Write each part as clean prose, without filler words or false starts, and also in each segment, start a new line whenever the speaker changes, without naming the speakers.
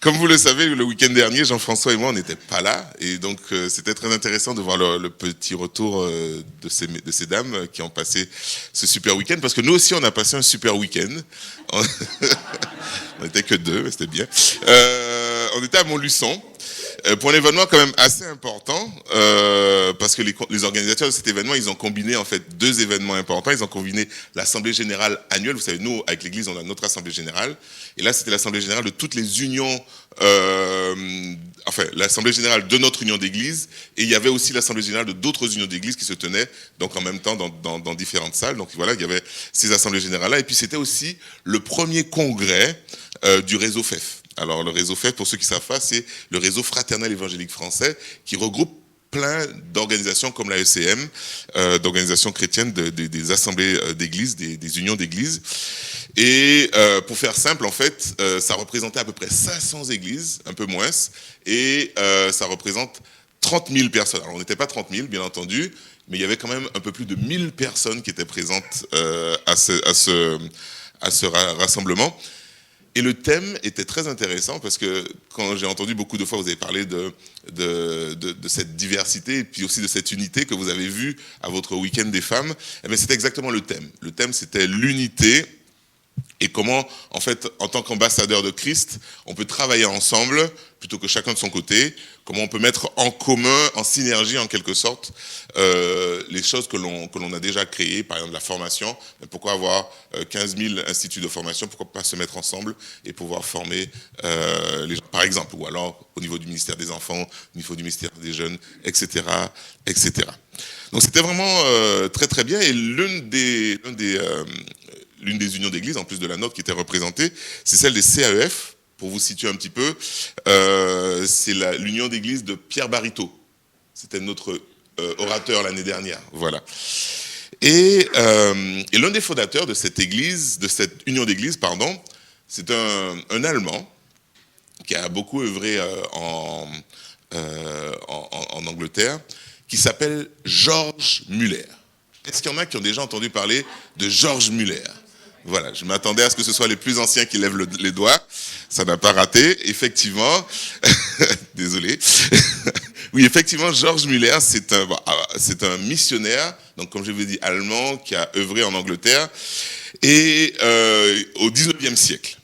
Comme vous le savez, le week-end dernier, Jean-François et moi, on n'était pas là. Et donc, c'était très intéressant de voir le petit retour de ces dames qui ont passé ce super week-end. Parce que nous aussi, on a passé un super week-end. On on n'était que deux, mais c'était bien. On était à Montluçon. Pour un événement quand même assez important, parce que les organisateurs de cet événement, ils ont combiné en fait deux événements importants. Ils ont combiné l'Assemblée Générale annuelle. Vous savez, nous, avec l'Église, on a notre Assemblée Générale. Et là, c'était l'Assemblée Générale de toutes les unions, enfin, l'Assemblée Générale de notre union d'Église. Et il y avait aussi l'Assemblée Générale de d'autres unions d'Église qui se tenaient, donc en même temps, dans différentes salles. Donc voilà, il y avait ces Assemblées Générales-là. Et puis, c'était aussi le premier congrès du réseau FEF. Alors, le réseau FEF, pour ceux qui savent pas, c'est le réseau fraternel évangélique français qui regroupe plein d'organisations comme la ECM, d'organisations chrétiennes, des assemblées d'église, des unions d'église. Et pour faire simple, en fait, ça représentait à peu près 500 églises, un peu moins, et ça représente 30 000 personnes. Alors, on n'était pas 30 000, bien entendu, mais il y avait quand même un peu plus de 1000 personnes qui étaient présentes à ce rassemblement. Et le thème était très intéressant parce que quand j'ai entendu beaucoup de fois, vous avez parlé de cette diversité et puis aussi de cette unité que vous avez vue à votre week-end des femmes, eh bien, c'était exactement le thème. Le thème, c'était l'unité et comment, en fait, en tant qu'ambassadeur de Christ, on peut travailler ensemble plutôt que chacun de son côté, comment on peut mettre en commun, en synergie en quelque sorte, les choses que l'on a déjà créées, par exemple la formation. Mais pourquoi avoir 15 000 instituts de formation, pourquoi pas se mettre ensemble et pouvoir former les gens, par exemple, ou alors au niveau du ministère des Enfants, au niveau du ministère des Jeunes, etc., etc. Donc c'était vraiment très très bien, et l'une des unions d'église, en plus de la nôtre qui était représentée, c'est celle des CAEF. Pour vous situer un petit peu, c'est l'union d'église de Pierre Bariteau. C'était notre orateur l'année dernière. Voilà. Et l'un des fondateurs de cette église, de cette union d'église, pardon, c'est un Allemand qui a beaucoup œuvré en Angleterre, qui s'appelle George Muller. Est-ce qu'il y en a qui ont déjà entendu parler de George Muller ? Voilà, je m'attendais à ce que ce soit les plus anciens qui lèvent les doigts. Ça n'a pas raté, effectivement. Désolé. Oui, effectivement, George Muller, c'est un missionnaire, donc comme je vous ai dit, allemand, qui a œuvré en Angleterre, et au 19e siècle.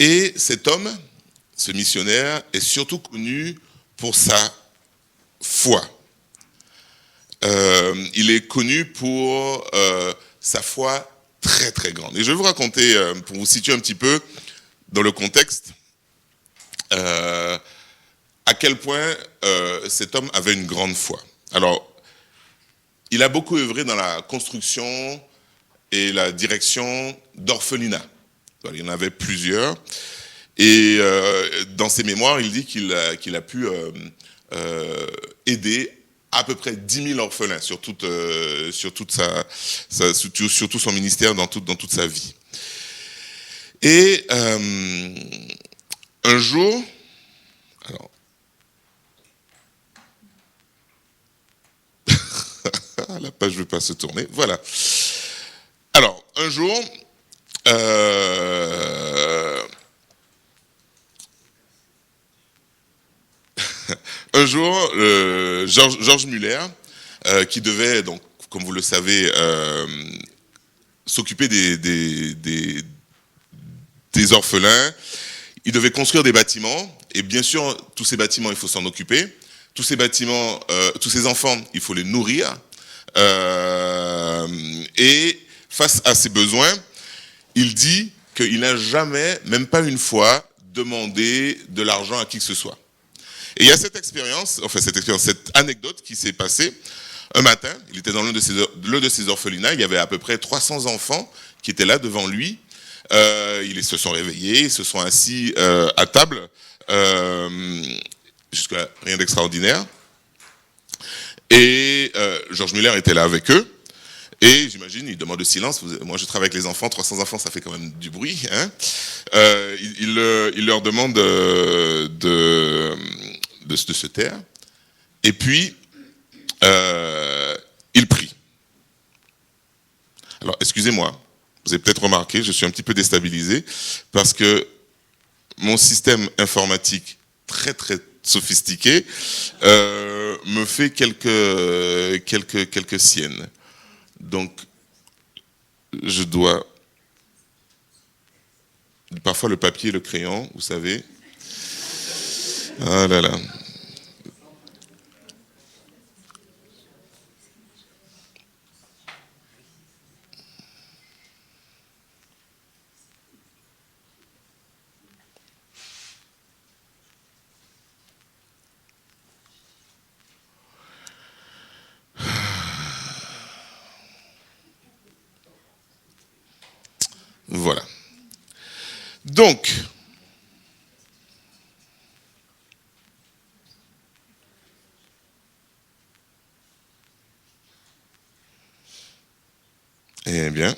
Et cet homme, ce missionnaire, est surtout connu pour sa foi. Il est connu pour sa foi très très grande. Et je vais vous raconter, pour vous situer un petit peu dans le contexte, à quel point cet homme avait une grande foi. Alors, il a beaucoup œuvré dans la construction et la direction d'orphelinats. Il y en avait plusieurs. Et dans ses mémoires, il dit qu'il a pu aider à peu près 10 000 orphelins sur tout son ministère, dans toute sa vie. Et un jour, alors, la page ne veut pas se tourner, voilà. Alors, un jour, George Muller, qui devait, donc, comme vous le savez, s'occuper des orphelins, il devait construire des bâtiments, et bien sûr, tous ces bâtiments, il faut s'en occuper. Tous ces bâtiments, tous ces enfants, il faut les nourrir. Et face à ces besoins, il dit qu'il n'a jamais, même pas une fois, demandé de l'argent à qui que ce soit. Et il y a cette anecdote qui s'est passée un matin. Il était dans l'un de ces orphelinats. Il y avait à peu près 300 enfants qui étaient là devant lui. Ils se sont réveillés, ils se sont assis à table. Jusqu'à rien d'extraordinaire. Et George Muller était là avec eux. Et j'imagine, il demande le silence. Moi, je travaille avec les enfants. 300 enfants, ça fait quand même du bruit. Hein. Il leur demande de se taire. Et puis, il prie. Alors, excusez-moi. Vous avez peut-être remarqué, je suis un petit peu déstabilisé. Parce que mon système informatique très très sophistiqué me fait quelques siennes. Donc, je dois... Parfois le papier et le crayon, vous savez. Ah là là. Voilà. Donc, eh bien,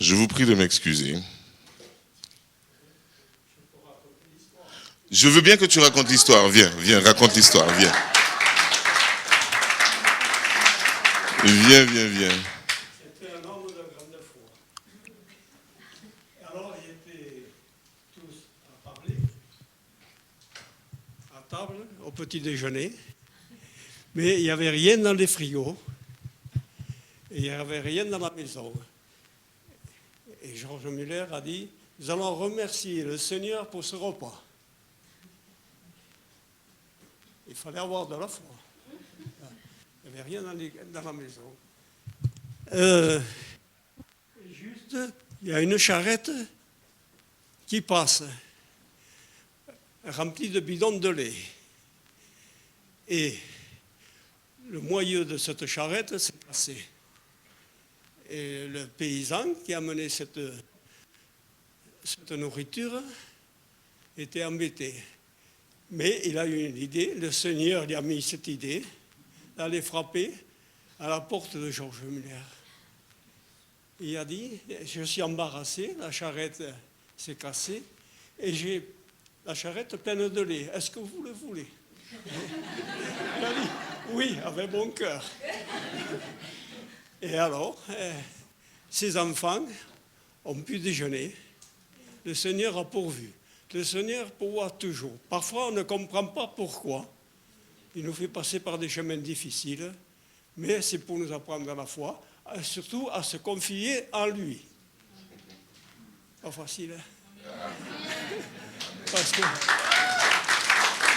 je vous prie de m'excuser. Je veux bien que tu racontes l'histoire. Viens, raconte l'histoire, viens. Viens.
C'était un homme de grande foi. Alors, ils étaient tous à table, au petit déjeuner, mais il n'y avait rien dans les frigos, et il n'y avait rien dans la maison. Et Georges Muller a dit, nous allons remercier le Seigneur pour ce repas. Il fallait avoir de la foi. Il n'y avait rien dans la maison. Juste, il y a une charrette qui passe, remplie de bidons de lait. Et le moyeu de cette charrette s'est cassé. Et le paysan qui a mené cette nourriture était embêté. Mais il a eu une idée, le Seigneur lui a mis cette idée d'aller frapper à la porte de Georges Muller. Il a dit, je suis embarrassé, la charrette s'est cassée et j'ai la charrette pleine de lait. Est-ce que vous le voulez? Il a dit, oui, avec bon cœur. Et alors, ces enfants ont pu déjeuner. Le Seigneur a pourvu. Le Seigneur pourvoit toujours. Parfois, on ne comprend pas pourquoi. Il nous fait passer par des chemins difficiles, mais c'est pour nous apprendre à la foi, surtout à se confier en lui. Pas facile, hein? Parce que...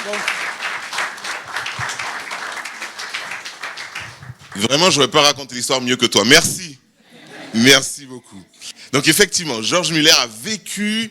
Donc,
vraiment, je ne vais pas raconter l'histoire mieux que toi. Merci. Merci beaucoup. Donc effectivement, Georges Muller a vécu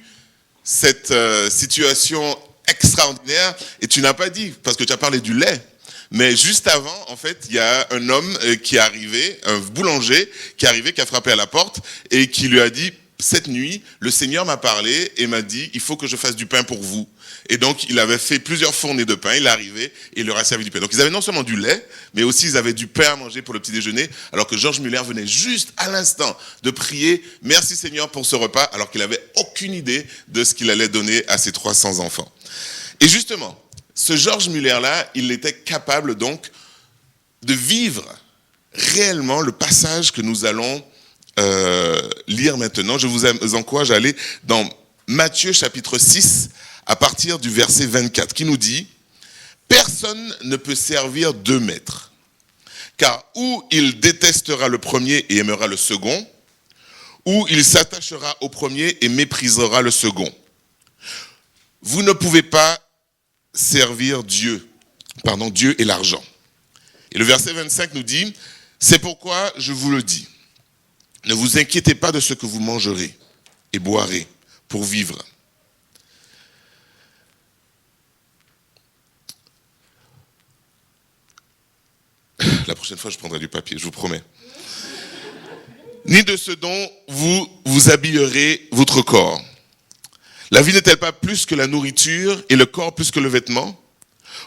cette situation extraordinaire et tu n'as pas dit, parce que tu as parlé du lait, mais juste avant, en fait, il y a un homme qui est arrivé, un boulanger qui est arrivé, qui a frappé à la porte et qui lui a dit, cette nuit, le Seigneur m'a parlé et m'a dit, il faut que je fasse du pain pour vous. Et donc, il avait fait plusieurs fournées de pain, il est arrivé et il leur a servi du pain. Donc, ils avaient non seulement du lait, mais aussi ils avaient du pain à manger pour le petit déjeuner, alors que Georges Muller venait juste à l'instant de prier, merci Seigneur pour ce repas, alors qu'il n'avait aucune idée de ce qu'il allait donner à ses 300 enfants. Et justement, ce Georges Muller-là, il était capable donc de vivre réellement le passage que nous allons lire maintenant. Je vous encourage à aller dans Matthieu chapitre 6, à partir du verset 24, qui nous dit « Personne ne peut servir deux maîtres, car ou il détestera le premier et aimera le second, ou il s'attachera au premier et méprisera le second. Vous ne pouvez pas servir Dieu et l'argent. » Et le verset 25 nous dit « C'est pourquoi je vous le dis, ne vous inquiétez pas de ce que vous mangerez et boirez pour vivre. » La prochaine fois, je prendrai du papier, je vous promets. Ni de ce dont vous vous habillerez votre corps. La vie n'est-elle pas plus que la nourriture et le corps plus que le vêtement?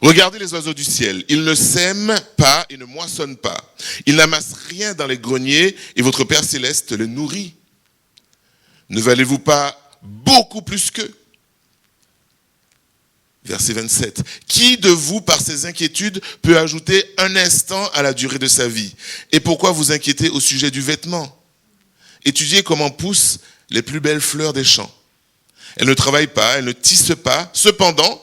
Regardez les oiseaux du ciel. Ils ne sèment pas et ne moissonnent pas. Ils n'amassent rien dans les greniers et votre Père céleste les nourrit. Ne valez-vous pas beaucoup plus qu'eux? Verset 27. Qui de vous, par ses inquiétudes, peut ajouter un instant à la durée de sa vie? Et pourquoi vous inquiétez au sujet du vêtement? Étudiez comment poussent les plus belles fleurs des champs. Elles ne travaillent pas, elles ne tissent pas. Cependant,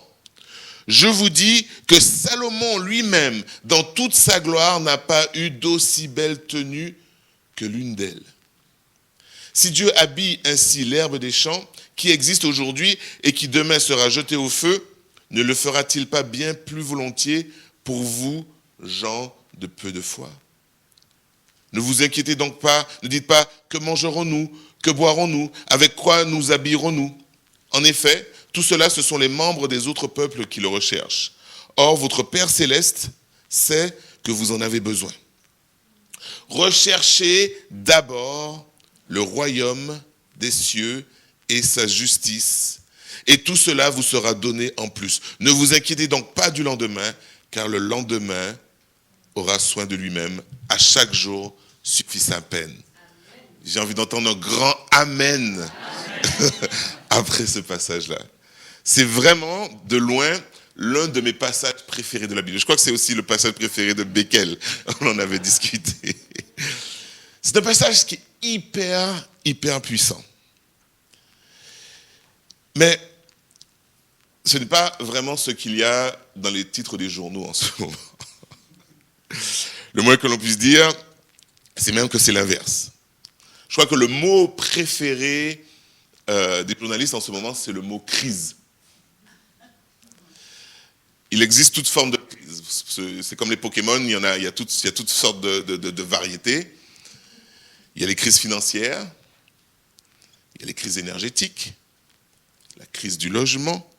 je vous dis que Salomon lui-même, dans toute sa gloire, n'a pas eu d'aussi belle tenue que l'une d'elles. Si Dieu habille ainsi l'herbe des champs, qui existe aujourd'hui et qui demain sera jetée au feu, ne le fera-t-il pas bien plus volontiers pour vous, gens de peu de foi? Ne vous inquiétez donc pas, ne dites pas que mangerons-nous, que boirons-nous, avec quoi nous habillerons-nous. En effet, tout cela, ce sont les membres des autres peuples qui le recherchent. Or, votre Père céleste sait que vous en avez besoin. Recherchez d'abord le royaume des cieux et sa justice, et tout cela vous sera donné en plus. Ne vous inquiétez donc pas du lendemain, car le lendemain aura soin de lui-même. À chaque jour suffit sa peine. J'ai envie d'entendre un grand amen, après ce passage-là. C'est vraiment, de loin, l'un de mes passages préférés de la Bible. Je crois que c'est aussi le passage préféré de Beckel. On en avait discuté. C'est un passage qui est hyper puissant. Mais ce n'est pas vraiment ce qu'il y a dans les titres des journaux en ce moment. Le moins que l'on puisse dire, c'est même que c'est l'inverse. Je crois que le mot préféré des journalistes en ce moment, c'est le mot crise. Il existe toutes formes de crise. C'est comme les Pokémon, il y a toutes sortes de variétés. Il y a les crises financières, il y a les crises énergétiques, la crise du logement,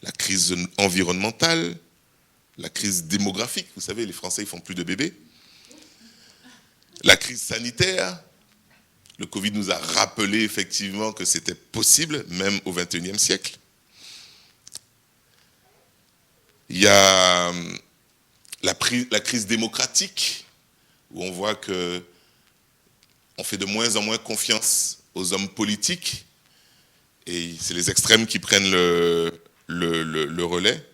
la crise environnementale, la crise démographique. Vous savez, les Français, ils font plus de bébés. La crise sanitaire. Le Covid nous a rappelé effectivement que c'était possible, même au XXIe siècle. Il y a la crise démocratique, où on voit qu'on fait de moins en moins confiance aux hommes politiques, et c'est les extrêmes qui prennent le relais.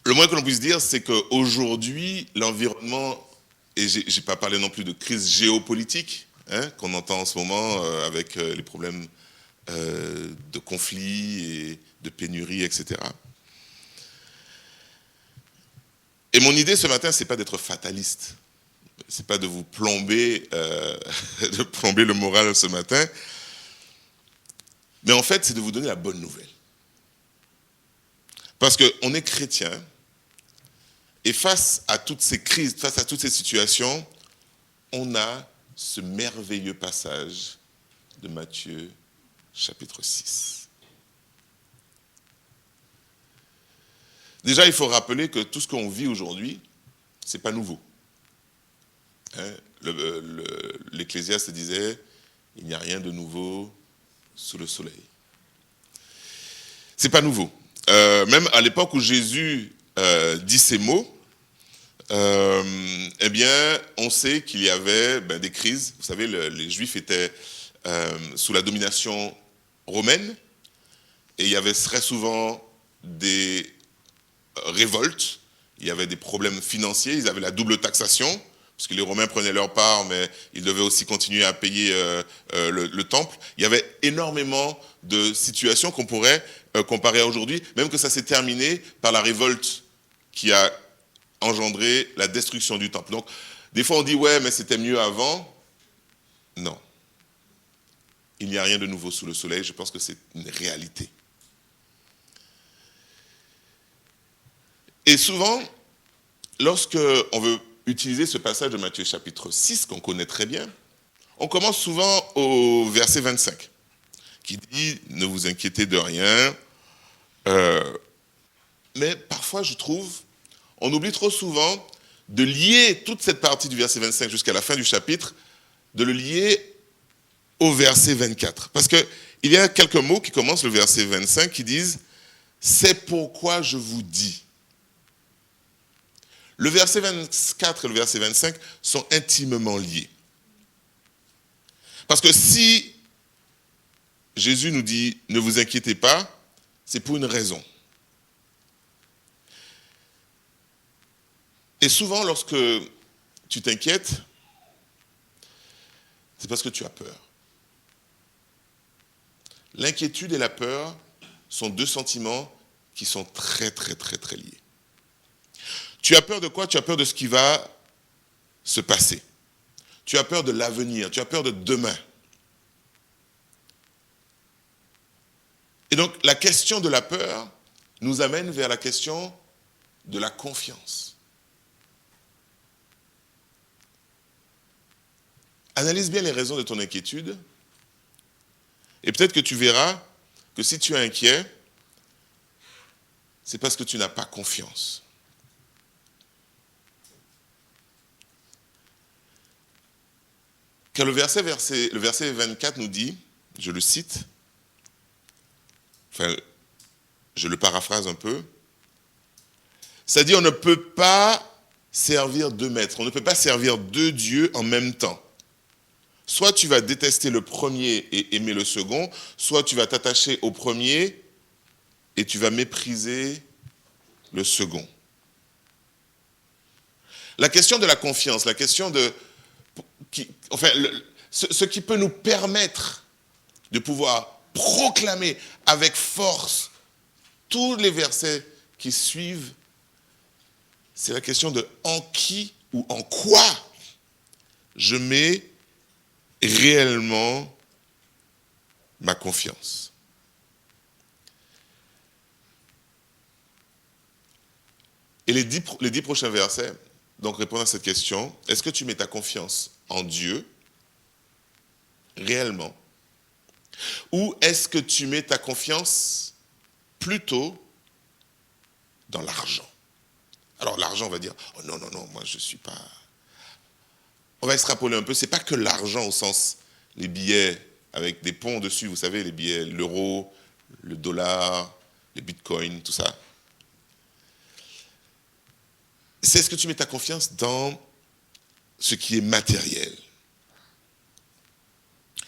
Le moins que l'on puisse dire, c'est qu'aujourd'hui, l'environnement, et je n'ai pas parlé non plus de crise géopolitique, qu'on entend en ce moment avec les problèmes de conflits et de pénuries, etc. Et mon idée ce matin, ce n'est pas d'être fataliste. Ce n'est pas de vous plomber le moral ce matin. Mais en fait, c'est de vous donner la bonne nouvelle. Parce qu'on est chrétien, et face à toutes ces crises, face à toutes ces situations, on a ce merveilleux passage de Matthieu, chapitre 6. Déjà, il faut rappeler que tout ce qu'on vit aujourd'hui, ce n'est pas nouveau. L'Ecclésiaste disait, il n'y a rien de nouveau sous le soleil. Ce n'est pas nouveau. Même à l'époque où Jésus dit ces mots, eh bien, on sait qu'il y avait des crises. Vous savez, les Juifs étaient sous la domination romaine, et il y avait très souvent des révoltes, il y avait des problèmes financiers, ils avaient la double taxation, parce que les Romains prenaient leur part, mais ils devaient aussi continuer à payer le temple. Il y avait énormément de situations qu'on pourrait comparer à aujourd'hui, même que ça s'est terminé par la révolte qui a engendré la destruction du temple. Donc, des fois on dit, ouais, mais c'était mieux avant. Non. Il n'y a rien de nouveau sous le soleil, je pense que c'est une réalité. Et souvent, lorsque on veut utiliser ce passage de Matthieu chapitre 6, qu'on connaît très bien, on commence souvent au verset 25, qui dit « Ne vous inquiétez de rien ». Mais parfois, je trouve, on oublie trop souvent de lier toute cette partie du verset 25 jusqu'à la fin du chapitre, de le lier au verset 24. Parce qu'il y a quelques mots qui commencent le verset 25 qui disent « C'est pourquoi je vous dis ». Le verset 24 et le verset 25 sont intimement liés. Parce que si Jésus nous dit « Ne vous inquiétez pas », c'est pour une raison. Et souvent, lorsque tu t'inquiètes, c'est parce que tu as peur. L'inquiétude et la peur sont deux sentiments qui sont très, très, très, très liés. Tu as peur de quoi? Tu as peur de ce qui va se passer. Tu as peur de l'avenir, tu as peur de demain. Et donc, la question de la peur nous amène vers la question de la confiance. Analyse bien les raisons de ton inquiétude et peut-être que tu verras que si tu es inquiet, c'est parce que tu n'as pas confiance. Car le verset 24 nous dit, je le cite, enfin, je le paraphrase un peu, ça dit on ne peut pas servir deux maîtres, on ne peut pas servir deux dieux en même temps. Soit tu vas détester le premier et aimer le second, soit tu vas t'attacher au premier et tu vas mépriser le second. La question de la confiance, la question de... ce qui peut nous permettre de pouvoir proclamer avec force tous les versets qui suivent, c'est la question de en qui ou en quoi je mets réellement ma confiance. Et les 10 prochains versets donc répondent à cette question. Est-ce que tu mets ta confiance en Dieu réellement? Ou est-ce que tu mets ta confiance plutôt dans l'argent? Alors l'argent, on va dire, oh non, moi je ne suis pas... On va extrapoler un peu, c'est pas que l'argent au sens, les billets avec des ponts dessus, vous savez, les billets, l'euro, le dollar, les bitcoins, tout ça. C'est est-ce que tu mets ta confiance dans ce qui est matériel?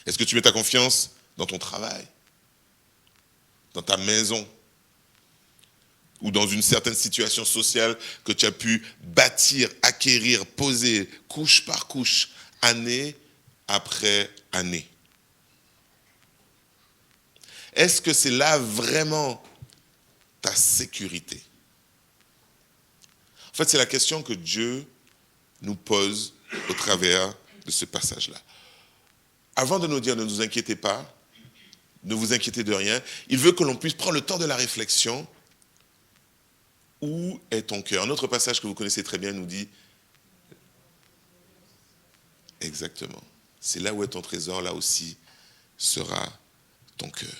Est-ce que tu mets ta confiance dans ton travail, dans ta maison, ou dans une certaine situation sociale que tu as pu bâtir, acquérir, poser, couche par couche, année après année? Est-ce que c'est là vraiment ta sécurité? En fait, c'est la question que Dieu nous pose au travers de ce passage-là. Avant de nous dire ne vous inquiétez pas, ne vous inquiétez de rien, il veut que l'on puisse prendre le temps de la réflexion. Où est ton cœur? Un autre passage que vous connaissez très bien nous dit exactement. C'est là où est ton trésor, là aussi sera ton cœur.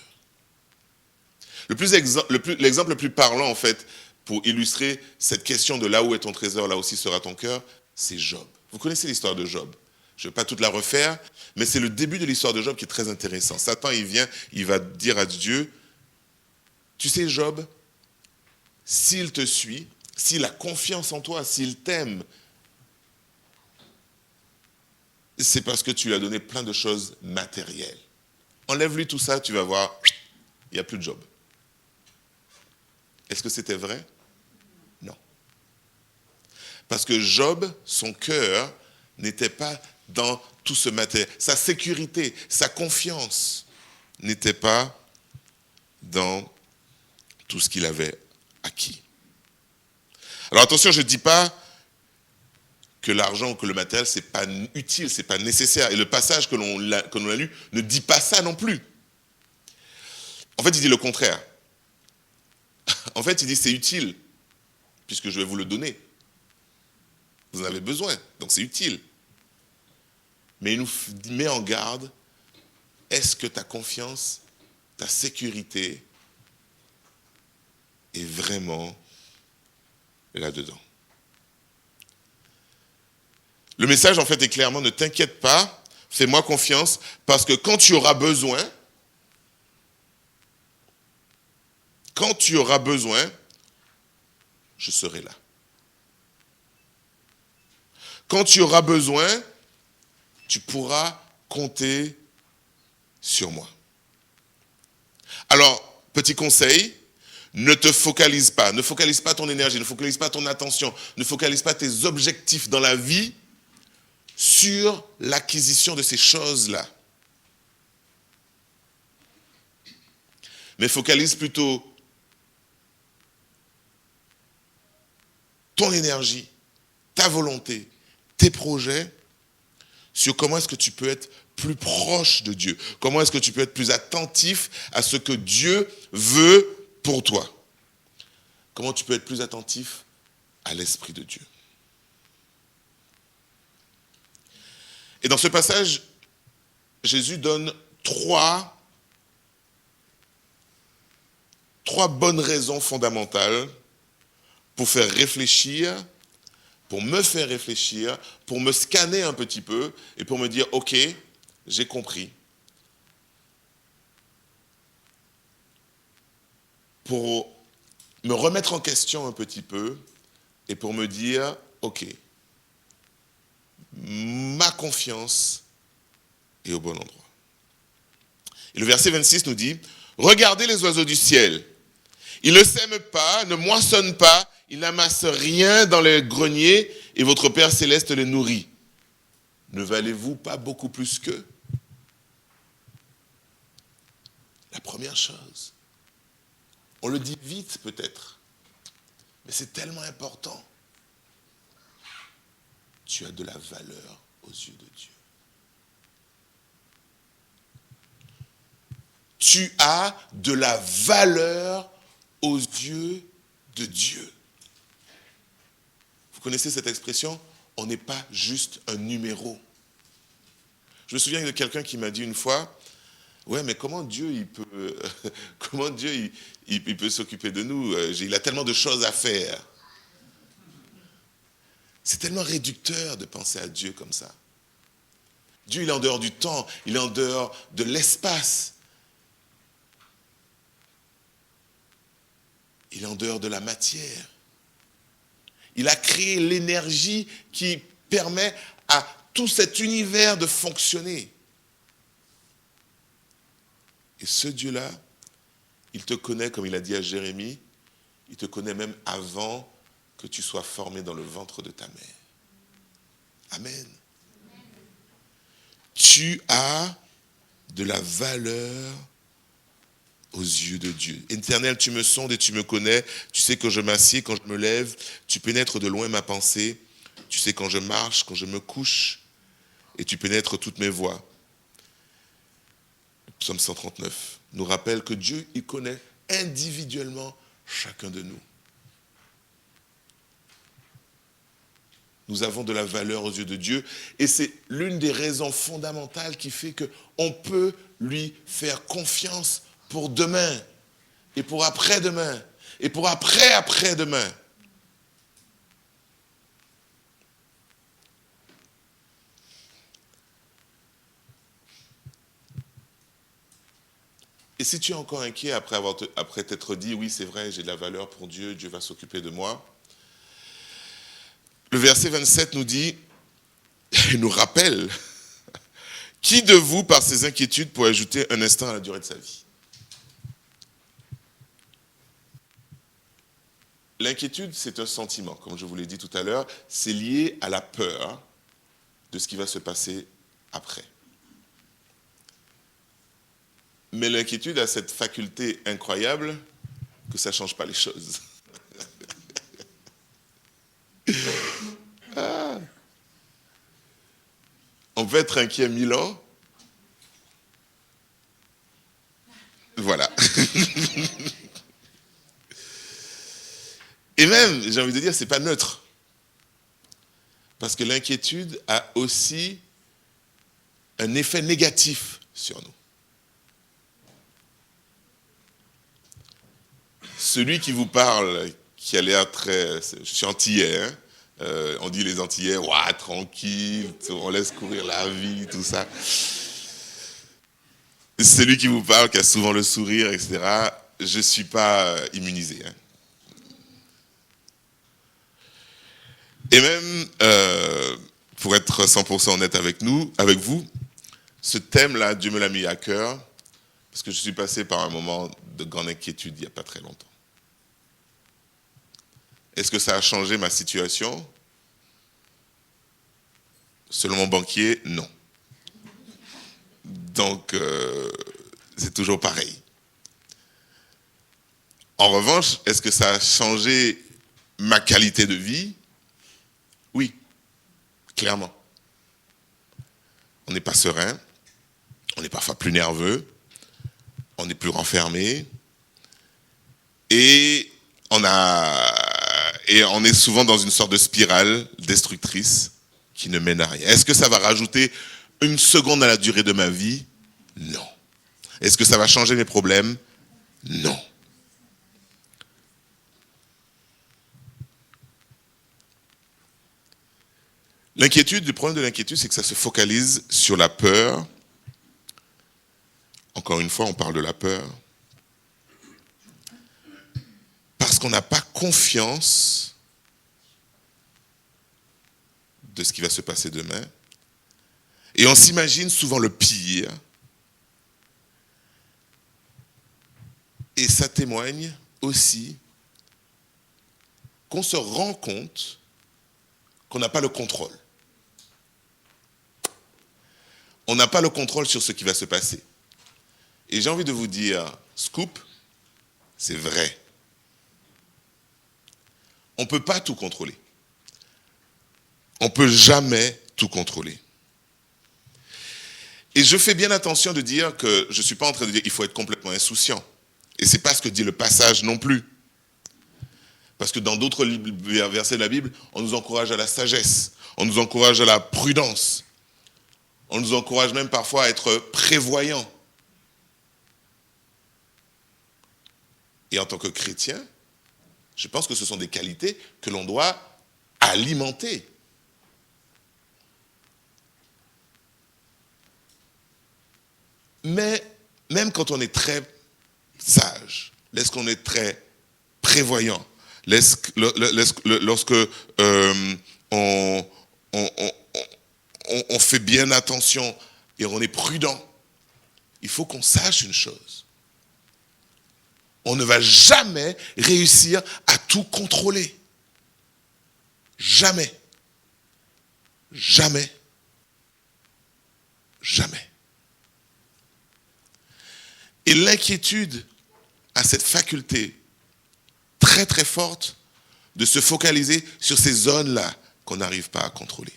L'exemple le plus parlant, en fait, pour illustrer cette question de là où est ton trésor, là aussi sera ton cœur, c'est Job. Vous connaissez l'histoire de Job. Je ne vais pas toute la refaire, mais c'est le début de l'histoire de Job qui est très intéressant. Satan, il vient, il va dire à Dieu, tu sais Job, s'il te suit, s'il a confiance en toi, s'il t'aime, c'est parce que tu lui as donné plein de choses matérielles. Enlève-lui tout ça, tu vas voir, il n'y a plus de Job. Est-ce que c'était vrai? Non. Parce que Job, son cœur, n'était pas dans tout ce matériel. Sa sécurité, sa confiance n'était pas dans tout ce qu'il avait acquis. Alors attention, je ne dis pas que l'argent ou que le matériel, ce n'est pas utile, ce n'est pas nécessaire. Et le passage que l'on a lu ne dit pas ça non plus. En fait, il dit le contraire. En fait, il dit c'est utile, puisque je vais vous le donner. Vous en avez besoin, donc c'est utile. Mais il nous met en garde, est-ce que ta confiance, ta sécurité est vraiment là-dedans? Le message, en fait, est clairement, ne t'inquiète pas Fais-moi confiance parce que quand tu auras besoin, je serai là. Quand tu auras besoin, tu pourras compter sur moi. Alors, petit conseil, ne focalise pas ton énergie, ne focalise pas ton attention, ne focalise pas tes objectifs dans la vie sur l'acquisition de ces choses-là. Mais focalise plutôt ton énergie, ta volonté, tes projets sur comment est-ce que tu peux être plus proche de Dieu, comment est-ce que tu peux être plus attentif à ce que Dieu veut pour toi. Comment tu peux être plus attentif à l'Esprit de Dieu. Et dans ce passage, Jésus donne trois bonnes raisons fondamentales pour faire réfléchir, pour me faire réfléchir, pour me scanner un petit peu et pour me dire, ok, j'ai compris. Pour me remettre en question un petit peu et pour me dire, ok, ma confiance est au bon endroit. Et le verset 26 nous dit, regardez les oiseaux du ciel. Ils ne sèment pas, ne moissonnent pas, ils n'amassent rien dans les greniers et votre Père Céleste les nourrit. Ne valez-vous pas beaucoup plus qu'eux? La première chose, on le dit vite peut-être, mais c'est tellement important. Tu as de la valeur aux yeux de Dieu. Tu as de la valeur aux yeux de Dieu. Vous connaissez cette expression? On n'est pas juste un numéro. Je me souviens de quelqu'un qui m'a dit une fois, ouais, mais comment Dieu il peut s'occuper de nous? Il a tellement de choses à faire. C'est tellement réducteur de penser à Dieu comme ça. Dieu, il est en dehors du temps, il est en dehors de l'espace. Il est en dehors de la matière. Il a créé l'énergie qui permet à tout cet univers de fonctionner. Et ce Dieu-là, il te connaît, comme il a dit à Jérémie, il te connaît même avant que tu sois formé dans le ventre de ta mère. Amen. Tu as de la valeur aux yeux de Dieu. Éternel, tu me sondes et tu me connais. Tu sais quand je m'assieds, quand je me lève. Tu pénètres de loin ma pensée. Tu sais quand je marche, quand je me couche. Et tu pénètres toutes mes voies. Le Psaume 139 nous rappelle que Dieu, il connaît individuellement chacun de nous. Nous avons de la valeur aux yeux de Dieu. Et c'est l'une des raisons fondamentales qui fait qu'on peut lui faire confiance pour demain, et pour après-demain, et pour après-après-demain. Et si tu es encore inquiet après t'être dit, oui, c'est vrai, j'ai de la valeur pour Dieu, Dieu va s'occuper de moi, le verset 27 nous dit, il nous rappelle, qui de vous, par ses inquiétudes, pourrait ajouter un instant à la durée de sa vie? L'inquiétude, c'est un sentiment, comme je vous l'ai dit tout à l'heure, c'est lié à la peur de ce qui va se passer après. Mais l'inquiétude a cette faculté incroyable que ça ne change pas les choses. Ah. On peut être inquiet 1000 ans. Voilà. Et même, j'ai envie de dire, c'est pas neutre. Parce que l'inquiétude a aussi un effet négatif sur nous. Celui qui vous parle, qui a l'air très... Je suis antillais, hein, On dit les Antillais, ouah, tranquille, on laisse courir la vie, tout ça. Celui qui vous parle, qui a souvent le sourire, etc., je ne suis pas immunisé. Hein. Et même, pour être 100% honnête avec vous, ce thème-là, Dieu me l'a mis à cœur, parce que je suis passé par un moment de grande inquiétude il n'y a pas très longtemps. Est-ce que ça a changé ma situation ? Selon mon banquier, non. Donc, c'est toujours pareil. En revanche, est-ce que ça a changé ma qualité de vie ? Oui, clairement. On n'est pas serein, on est parfois plus nerveux, on est plus renfermé, et on est souvent dans une sorte de spirale destructrice qui ne mène à rien. Est-ce que ça va rajouter une seconde à la durée de ma vie ? Non. Est-ce que ça va changer mes problèmes ? Non. Le problème de l'inquiétude, c'est que ça se focalise sur la peur. Encore une fois, on parle de la peur. Parce qu'on n'a pas confiance de ce qui va se passer demain. Et on s'imagine souvent le pire. Et ça témoigne aussi qu'on se rend compte qu'on n'a pas le contrôle. On n'a pas le contrôle sur ce qui va se passer. Et j'ai envie de vous dire, scoop, c'est vrai. On ne peut pas tout contrôler. On ne peut jamais tout contrôler. Et je fais bien attention de dire que je ne suis pas en train de dire qu'il faut être complètement insouciant. Et ce n'est pas ce que dit le passage non plus. Parce que dans d'autres versets de la Bible, on nous encourage à la sagesse, on nous encourage à la prudence, on nous encourage même parfois à être prévoyants. Et en tant que chrétien, je pense que ce sont des qualités que l'on doit alimenter. Mais même quand on est très sage, lorsqu'on est très prévoyant, lorsque on fait bien attention et on est prudent, il faut qu'on sache une chose. On ne va jamais réussir à tout contrôler. Jamais. Jamais. Jamais. Et l'inquiétude a cette faculté très très forte de se focaliser sur ces zones-là qu'on n'arrive pas à contrôler.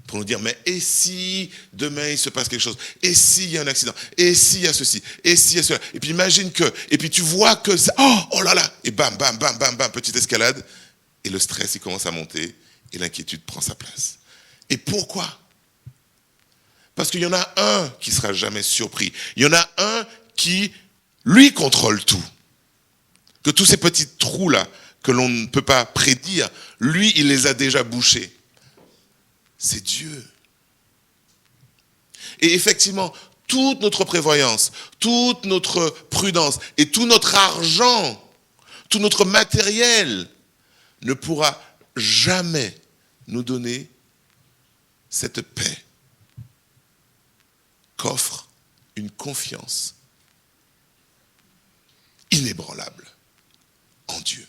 Pour nous dire, mais et si demain il se passe quelque chose ? Et s'il y a un accident ? Et s'il y a ceci ? Et s'il y a cela ? Et puis imagine que, et puis tu vois que ça, oh là là, et bam, bam, bam, bam, bam, petite escalade, et le stress il commence à monter, et l'inquiétude prend sa place. Et pourquoi ? Parce qu'il y en a un qui ne sera jamais surpris. Il y en a un qui, lui, contrôle tout. Que tous ces petits trous-là, que l'on ne peut pas prédire, lui, il les a déjà bouchés. C'est Dieu. Et effectivement, toute notre prévoyance, toute notre prudence et tout notre argent, tout notre matériel ne pourra jamais nous donner cette paix qu'offre une confiance inébranlable en Dieu.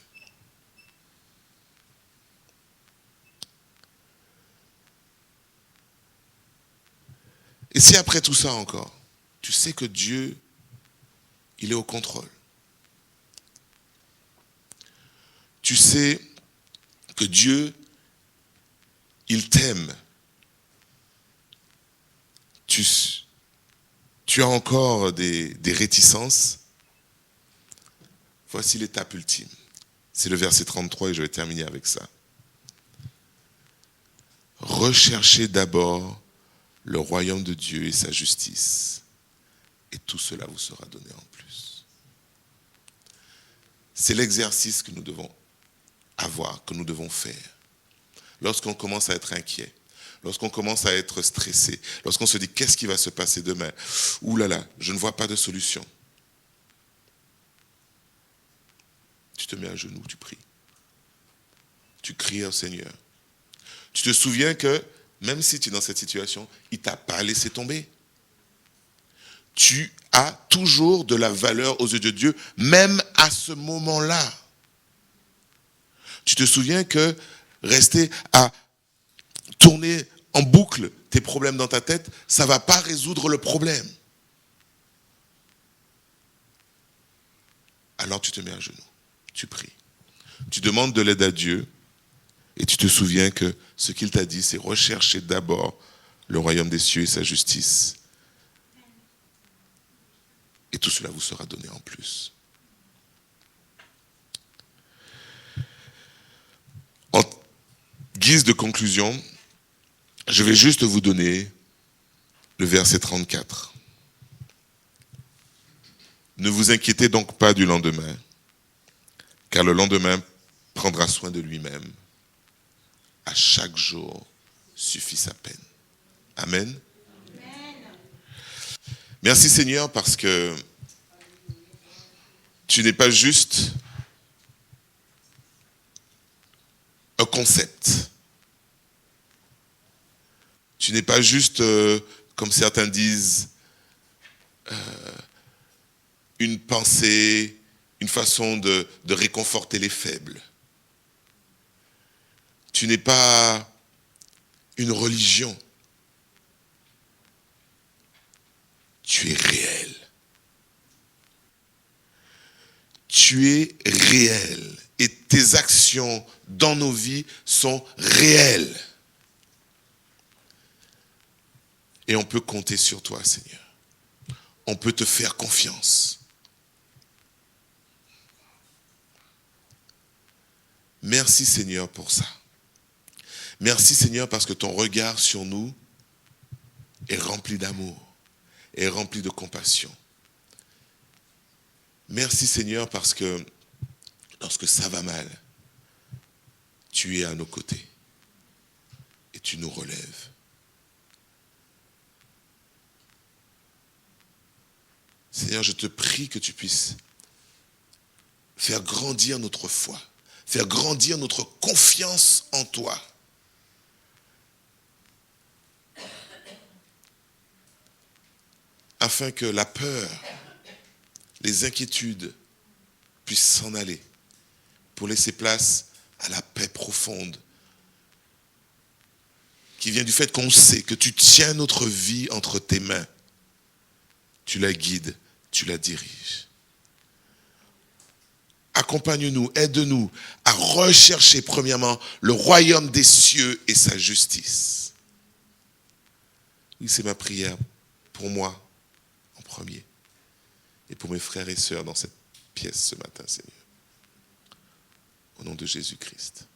Et si après tout ça encore, tu sais que Dieu, il est au contrôle. Tu sais que Dieu, il t'aime. Tu as encore des réticences. Voici l'étape ultime. C'est le verset 33 et je vais terminer avec ça. Recherchez d'abord le royaume de Dieu et sa justice, et tout cela vous sera donné en plus. C'est l'exercice que nous devons avoir, que nous devons faire. Lorsqu'on commence à être inquiet, lorsqu'on commence à être stressé, lorsqu'on se dit qu'est-ce qui va se passer demain? Ouh là là, je ne vois pas de solution. Tu te mets à genoux, tu pries. Tu cries au Seigneur. Tu te souviens que même si tu es dans cette situation, il ne t'a pas laissé tomber. Tu as toujours de la valeur aux yeux de Dieu, même à ce moment-là. Tu te souviens que rester à tourner en boucle tes problèmes dans ta tête, ça ne va pas résoudre le problème. Alors tu te mets à genoux, tu pries. Tu demandes de l'aide à Dieu et tu te souviens que ce qu'il t'a dit, c'est rechercher d'abord le royaume des cieux et sa justice. Et tout cela vous sera donné en plus. En guise de conclusion, je vais juste vous donner le verset 34. Ne vous inquiétez donc pas du lendemain, car le lendemain prendra soin de lui-même. À chaque jour suffit sa peine. Amen. Merci Seigneur parce que tu n'es pas juste un concept. Tu n'es pas juste, comme certains disent, une pensée, une façon de réconforter les faibles. Tu n'es pas une religion. Tu es réel. Tu es réel. Et tes actions dans nos vies sont réelles. Et on peut compter sur toi, Seigneur. On peut te faire confiance. Merci, Seigneur, pour ça. Merci, Seigneur, parce que ton regard sur nous est rempli d'amour, est rempli de compassion. Merci, Seigneur, parce que lorsque ça va mal, tu es à nos côtés et tu nous relèves. Seigneur, je te prie que tu puisses faire grandir notre foi, faire grandir notre confiance en toi. Afin que la peur, les inquiétudes puissent s'en aller pour laisser place à la paix profonde qui vient du fait qu'on sait que tu tiens notre vie entre tes mains. Tu la guides, tu la diriges. Accompagne-nous, aide-nous à rechercher premièrement le royaume des cieux et sa justice. Oui, c'est ma prière pour moi en premier et pour mes frères et sœurs dans cette pièce ce matin, Seigneur. Au nom de Jésus-Christ.